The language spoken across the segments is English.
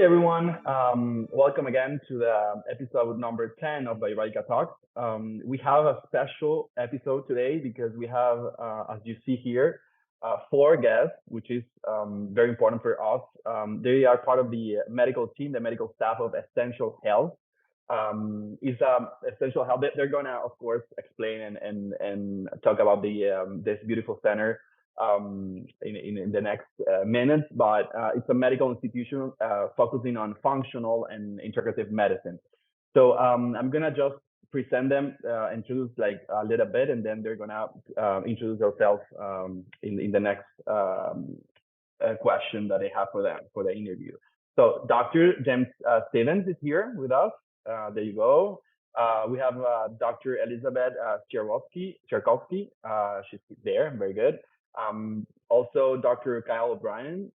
Hi, everyone. Welcome again to the episode number 10 of Biobarica Talks. We have a special episode today because we have, as you see here, four guests, which is very important for us. They are part of the medical team, the medical staff of Essential Health. Essential Health. They're gonna, of course, explain and talk about this beautiful center in the next minutes, but it's a medical institution focusing on functional and integrative medicine. So I'm gonna just present them, introduce like a little bit, and then they're gonna introduce themselves in the next question that they have for the interview. So Dr. James Stevens is here with us. There you go. We have Dr. Elizabeth Sierakowski. She's there. Very good. Also, Dr. Kyle O'Brien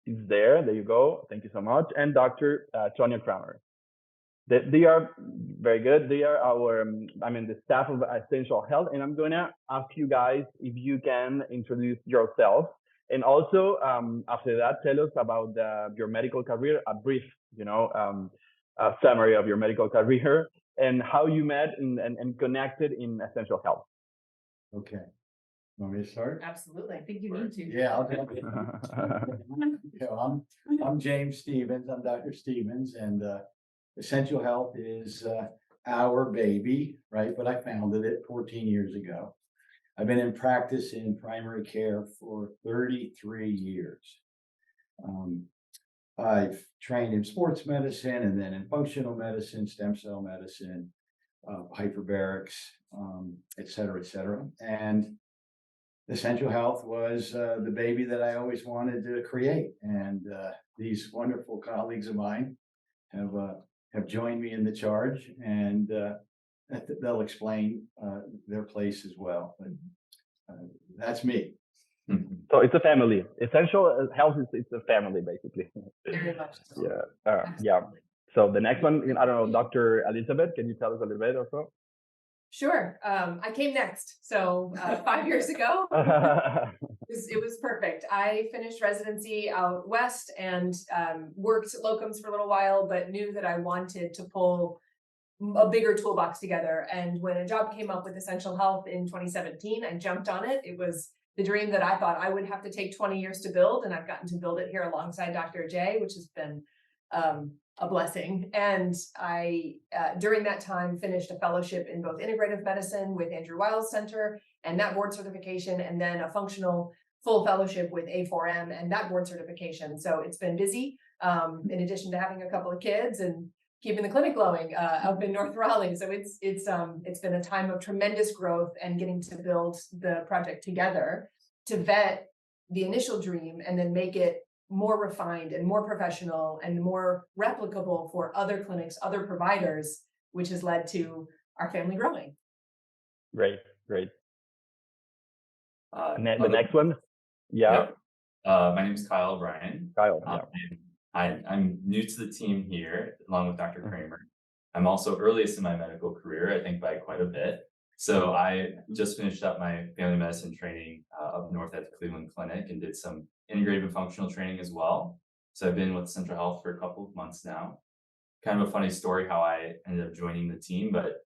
is there. There you go. Thank you so much. And Dr. Tonya Cramer. They are very good. They are the staff of Essential Health. And I'm going to ask you guys if you can introduce yourself. And also, after that, tell us about your medical career, a brief, summary of your medical career and how you met and connected in Essential Health. Okay. Want me to start? Absolutely. I think you need to. Yeah, I'll jump in. I'm James Stevens. I'm Dr. Stevens, and Essential Health is our baby, right? But I founded it 14 years ago. I've been in practice in primary care for 33 years. I've trained in sports medicine and then in functional medicine, stem cell medicine, hyperbarics, et cetera, And Essential Health was the baby that I always wanted to create. And these wonderful colleagues of mine have joined me in the charge, and they'll explain their place as well. But that's me. So it's a family. Essential Health it's a family, basically. Very much so. Yeah. So the next one, I don't know, Dr. Elizabeth, can you tell us a little bit also? Sure. I came next. So 5 years ago, it was perfect. I finished residency out west and worked locums for a little while, but knew that I wanted to pull a bigger toolbox together. And when a job came up with Essential Health in 2017, I jumped on it. It was the dream that I thought I would have to take 20 years to build. And I've gotten to build it here alongside Dr. J, which has been a blessing. And I, during that time, finished a fellowship in both integrative medicine with Andrew Weil's Center and that board certification, and then a functional full fellowship with A4M and that board certification. So it's been busy, in addition to having a couple of kids and keeping the clinic glowing up in North Raleigh. So it's been a time of tremendous growth and getting to build the project together to vet the initial dream and then make it more refined and more professional and more replicable for other clinics, other providers, which has led to our family growing. Great. The next one? Yeah. My name is Kyle O'Brien. Kyle, I'm new to the team here, along with Dr. Cramer. I'm also earliest in my medical career, I think by quite a bit. So I just finished up my family medicine training up north at the Cleveland Clinic and did some integrative and functional training as well. So I've been with Central Health for a couple of months now. Kind of a funny story how I ended up joining the team, but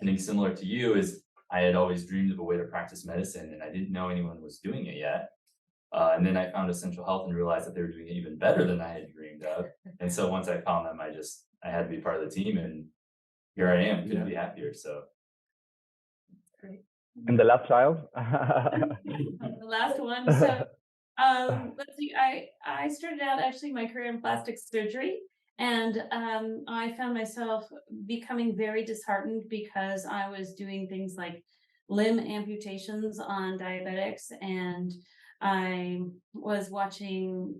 I think similar to you is I had always dreamed of a way to practice medicine and I didn't know anyone was doing it yet. And then I found Essential Health and realized that they were doing it even better than I had dreamed of. And so once I found them, I had to be part of the team, and here I am. Couldn't be happier. So great. And the last child? The last one. So let's see. I started out actually my career in plastic surgery, and I found myself becoming very disheartened because I was doing things like limb amputations on diabetics, and I was watching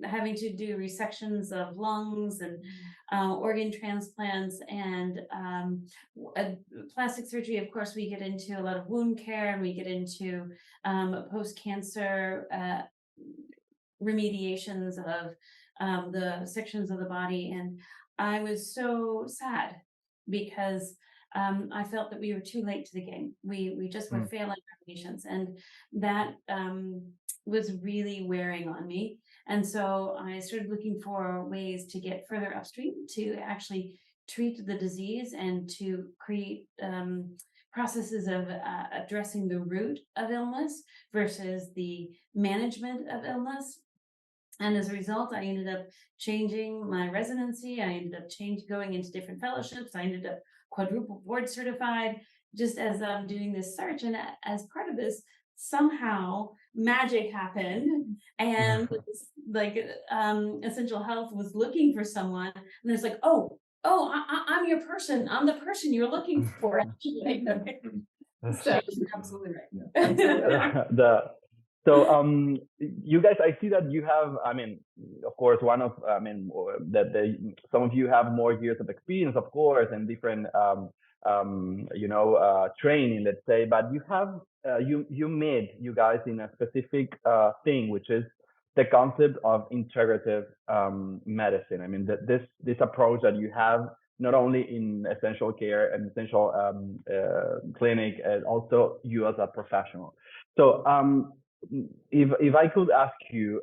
having to do resections of lungs and organ transplants, and plastic surgery. Of course, we get into a lot of wound care, and we get into post-cancer remediations of the sections of the body. And I was so sad because I felt that we were too late to the game. We just were failing our patients, and that was really wearing on me. And so I started looking for ways to get further upstream to actually treat the disease and to create processes of addressing the root of illness versus the management of illness. And as a result, I ended up changing my residency. I ended up going into different fellowships. I ended up quadruple board certified just as I'm doing this search. And as part of this, somehow magic happened. And like Essential Health was looking for someone. And it's like, I'm your person. I'm the person you're looking for. So absolutely right. You guys, I see that you have, I mean, of course, some of you have more years of experience, of course, and different, training, let's say, but you have, you guys in a specific thing, which is the concept of integrative medicine. I mean, this approach that you have not only in essential care and essential clinic, and also you as a professional. So if I could ask you,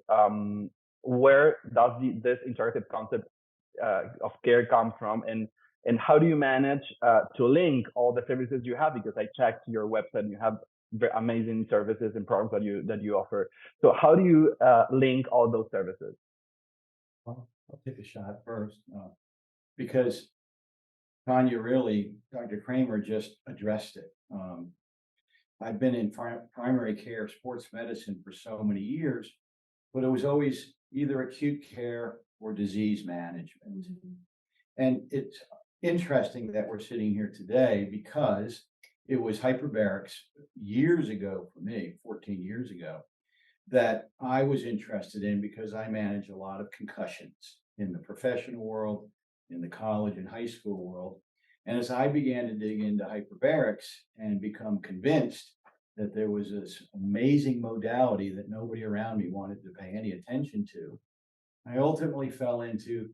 where does this integrative concept of care come from, and how do you manage to link all the services you have? Because I checked your website, you have amazing services and products that you offer. So how do you link all those services? Well, I'll take a shot first, because Tonya, Dr. Cramer just addressed it. I've been in primary care sports medicine for so many years, but it was always either acute care or disease management. And it's interesting that we're sitting here today because it was hyperbarics years ago for me, 14 years ago, that I was interested in because I manage a lot of concussions in the professional world, in the college and high school world. And as I began to dig into hyperbarics and become convinced that there was this amazing modality that nobody around me wanted to pay any attention to, I ultimately fell into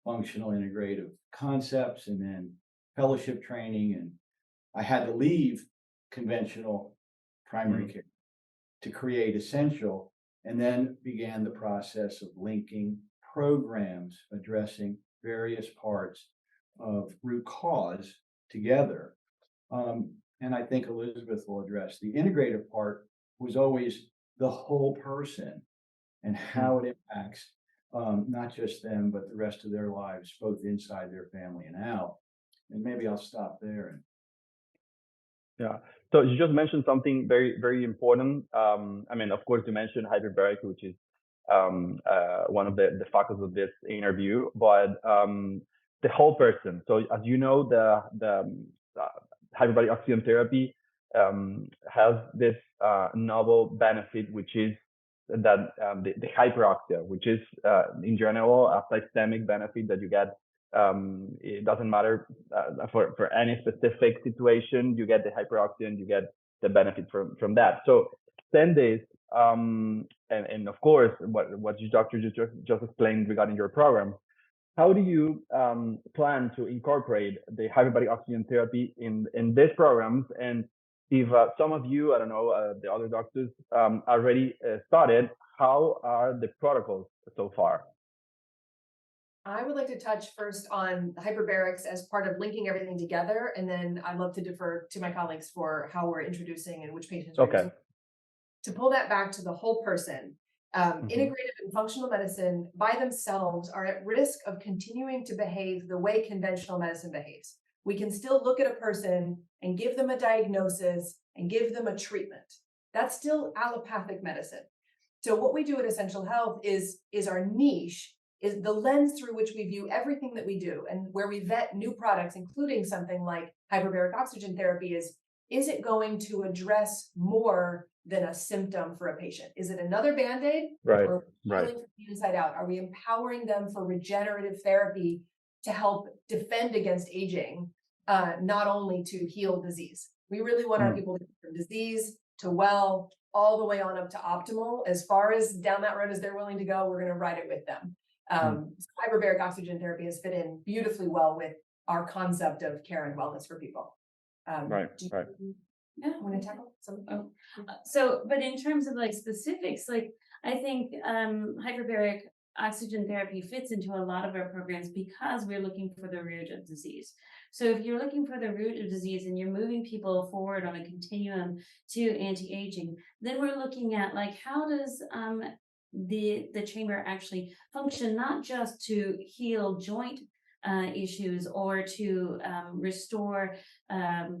functional integrative concepts and then fellowship training. And I had to leave conventional primary care to create Essential, and then began the process of linking programs addressing various parts of root cause together. And I think Elizabeth will address the integrative part was always the whole person and how it impacts not just them, but the rest of their lives, both inside their family and out. And maybe I'll stop there. Yeah. So you just mentioned something very, very important. I mean, of course, you mentioned hyperbaric, which is one of the focus of this interview, but the whole person. So as you know, the hyperbaric oxygen therapy has this novel benefit, which is that the hyperoxia, which is in general a systemic benefit that you get. It doesn't matter for any specific situation, you get the hyperoxia and you get the benefit from that. So 10 days, and of course, what your doctor just explained regarding your program. How do you plan to incorporate the hyperbaric oxygen therapy in these programs? And if some of you, I don't know, the other doctors already started, how are the protocols so far? I would like to touch first on hyperbarics as part of linking everything together, and then I'd love to defer to my colleagues for how we're introducing and which patients we're using. To pull that back to the whole person, integrative and functional medicine by themselves are at risk of continuing to behave the way conventional medicine behaves. We can still look at a person and give them a diagnosis and give them a treatment. That's still allopathic medicine. So what we do at Essential Health is our niche, is the lens through which we view everything that we do, and where we vet new products, including something like hyperbaric oxygen therapy, is it going to address more than a symptom for a patient? Is it another Band-Aid? Right. Or healing from the inside out? Are we empowering them for regenerative therapy to help defend against aging, not only to heal disease? We really want our people to go from disease to well, all the way on up to optimal. As far as down that road as they're willing to go, we're going to ride it with them. Hyperbaric oxygen therapy has fit in beautifully well with our concept of care and wellness for people. Right, Do right. you Yeah. want to tackle some? Oh, So, but in terms of like specifics, like I think hyperbaric oxygen therapy fits into a lot of our programs because we're looking for the root of disease. So if you're looking for the root of disease and you're moving people forward on a continuum to anti-aging, then we're looking at like how does the chamber actually function, not just to heal joint issues or to restore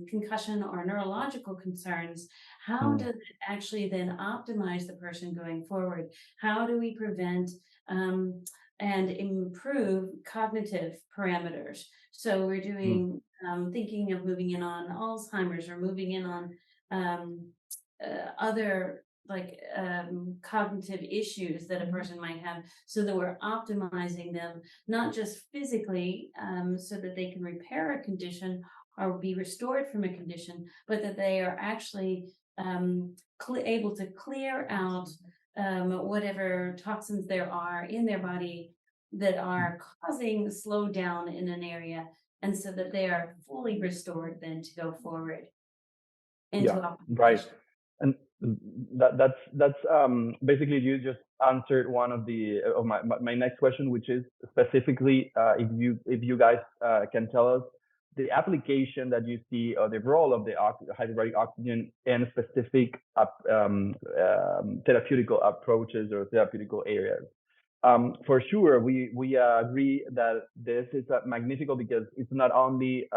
concussion or neurological concerns. How Mm. does it actually then optimize the person going forward? How do we prevent and improve cognitive parameters? So we're doing thinking of moving in on Alzheimer's or moving in on other like cognitive issues that a person might have, so that we're optimizing them not just physically so that they can repair a condition or be restored from a condition, but that they are actually able to clear out whatever toxins there are in their body that are causing slowdown in an area, and so that they are fully restored then to go forward into Right. optimization. And that's basically you just answered one of the of my next question, which is specifically if you guys can tell us the application that you see or the role of the hyperbaric oxygen in specific therapeutical approaches or therapeutical areas. For sure, we agree that this is magnificent because it's not only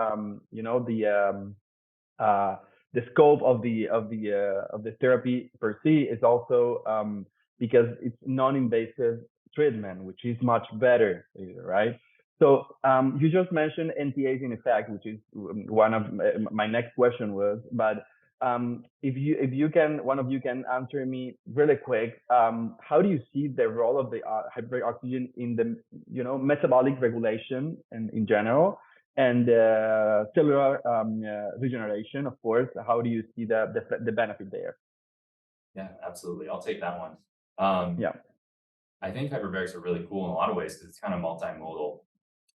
the scope of the therapy per se is also because it's non-invasive treatment, which is much better, right? So you just mentioned anti-aging effect, which is one of my next question was, but if you can, one of you can answer me really quick, how do you see the role of the hyperbaric oxygen in the metabolic regulation and in general? And cellular regeneration, of course. How do you see the benefit there? Yeah, absolutely. I'll take that one. Yeah. I think hyperbarics are really cool in a lot of ways because it's kind of multimodal.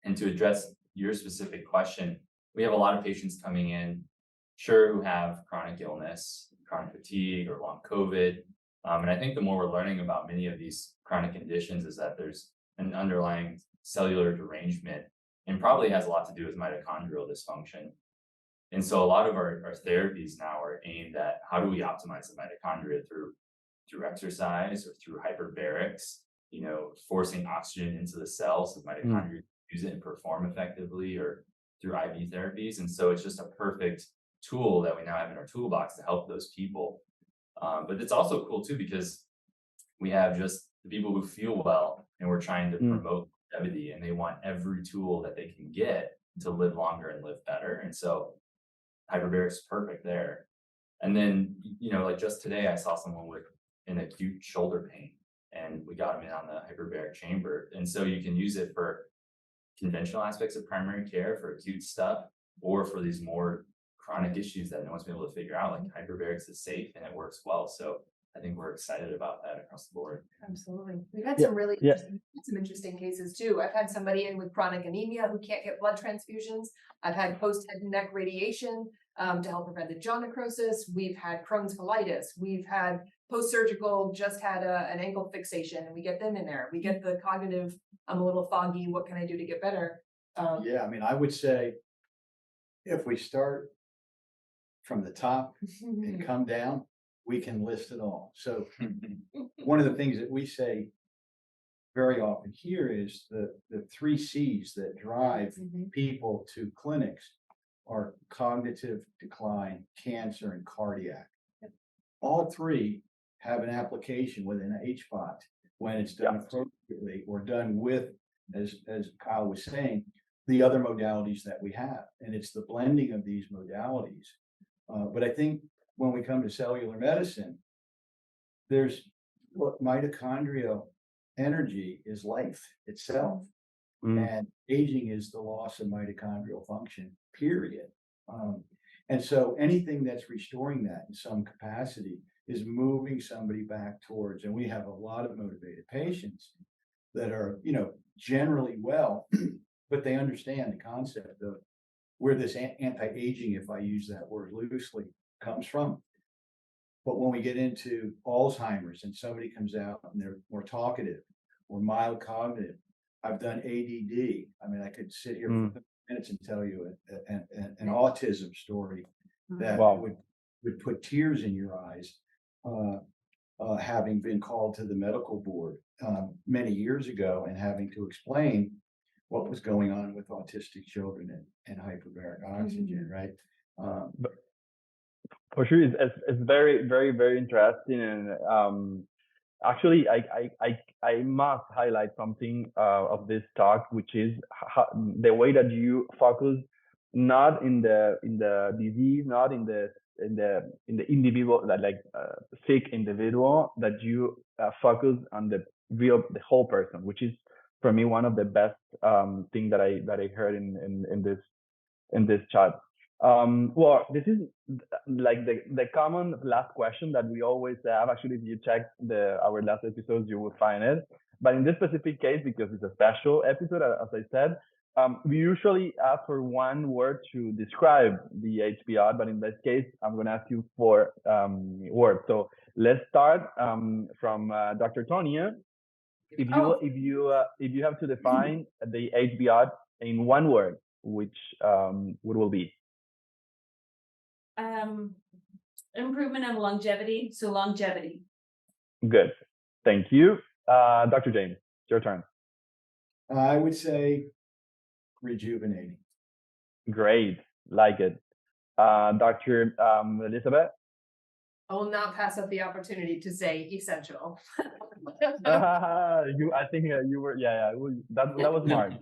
And to address your specific question, we have a lot of patients coming in, sure, who have chronic illness, chronic fatigue, or long COVID. And I think the more we're learning about many of these chronic conditions is that there's an underlying cellular derangement, and probably has a lot to do with mitochondrial dysfunction. And so a lot of our therapies now are aimed at how do we optimize the mitochondria through exercise or through hyperbarics, forcing oxygen into the cells so mitochondria use it and perform effectively, or through IV therapies. And so it's just a perfect tool that we now have in our toolbox to help those people. But it's also cool too, because we have just the people who feel well, and we're trying to promote longevity, and they want every tool that they can get to live longer and live better. And so hyperbarics is perfect there. And then, like just today, I saw someone with an acute shoulder pain, and we got them in on the hyperbaric chamber. And so you can use it for conventional aspects of primary care, for acute stuff, or for these more chronic issues that no one's been able to figure out. Like hyperbarics is safe and it works well. So I think we're excited about that across the board. Absolutely. We've had some really interesting cases too. I've had somebody in with chronic anemia who can't get blood transfusions. I've had post-head and neck radiation to help prevent the jaw necrosis. We've had Crohn's colitis. We've had post-surgical, just had an ankle fixation, and we get them in there. We get the cognitive, I'm a little foggy, what can I do to get better? Yeah, I mean, I would say if we start from the top and come down, we can list it all. So one of the things that we say very often here is the 3 C's that drive people to clinics are cognitive decline, cancer, and cardiac. All 3 have an application within HBOT when it's done appropriately or done with, as Kyle was saying, the other modalities that we have. And it's the blending of these modalities. But I think when we come to cellular medicine, there's mitochondrial energy is life itself. And aging is the loss of mitochondrial function, period. And so anything that's restoring that in some capacity is moving somebody back towards, and we have a lot of motivated patients that are, generally well, but they understand the concept of where this anti-aging, if I use that word loosely, comes from. But when we get into Alzheimer's and somebody comes out and they're more talkative or mild cognitive, I've done ADD. I mean, I could sit here for minutes and tell you an autism story that would put tears in your eyes, having been called to the medical board many years ago and having to explain what was going on with autistic children and hyperbaric oxygen, right? For sure, it's very, very, very interesting, and actually, I must highlight something of this talk, which is the way that you focus not in the disease, not in the individual, sick individual, that you focus on the whole person, which is for me one of the best thing that I heard in this chat. Well, this is like the common last question that we always have. Actually, if you check our last episodes, you will find it. But in this specific case, because it's a special episode, as I said, we usually ask for one word to describe the HBR, but in this case, I'm going to ask you for words. So let's start from Dr. Tonya. If you have to define the HBR in one word, which will be? Improvement of longevity. So longevity. Good. Thank you. Dr. James, it's your turn. I would say rejuvenating. Great. Like it. Dr. Elizabeth? I will not pass up the opportunity to say essential. I think you were, that was smart.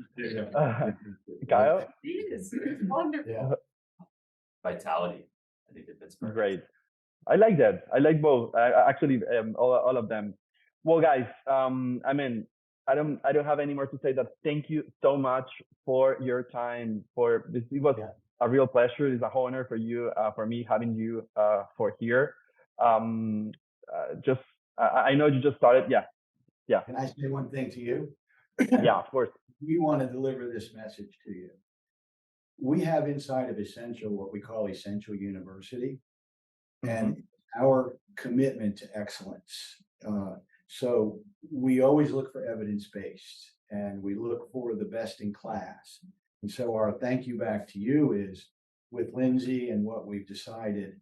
Kyle? It is wonderful. Yeah. Vitality. I think it fits perfect. Great. I like that. I like both. Actually, all of them. Well, guys, I mean, I don't have any more to say. That thank you so much for your time. For this, it was a real pleasure. It's an honor for you, for me having you for here. I know you just started. Yeah. Can I say one thing to you? Yeah, of course. We want to deliver this message to you. We have inside of Essential what we call Essential University, and our commitment to excellence. So we always look for evidence-based, and we look for the best in class. And so our thank you back to you is, with Lindsay and what we've decided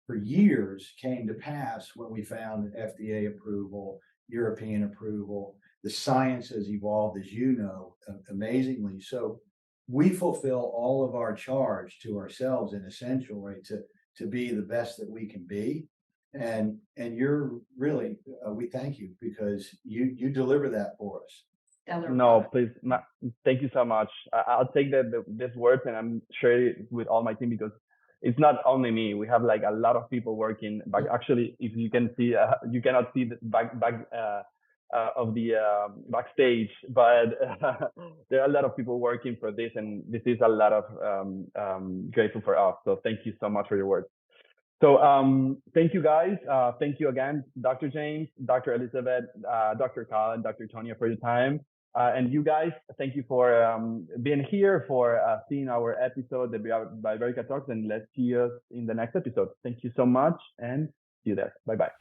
for years came to pass when we found FDA approval, European approval. The science has evolved, as you know, amazingly. So we fulfill all of our charge to ourselves in Essential, right, to be the best that we can be. And you're really, we thank you because you deliver that for us. No, please, thank you so much. I'll take this words and I'm share it with all my team, because it's not only me. We have like a lot of people working. But actually, if you can see, you cannot see the back of the backstage, but there are a lot of people working for this, and this is a lot of grateful for us. So thank you so much for your words. So thank you guys. Thank you again, Dr. James, Dr. Elizabeth, Dr. Kyle, and Dr. Tonya for your time. And you guys, thank you for being here, for seeing our episode, the Biobarica Talks, and let's see you in the next episode. Thank you so much, and see you there. Bye-bye.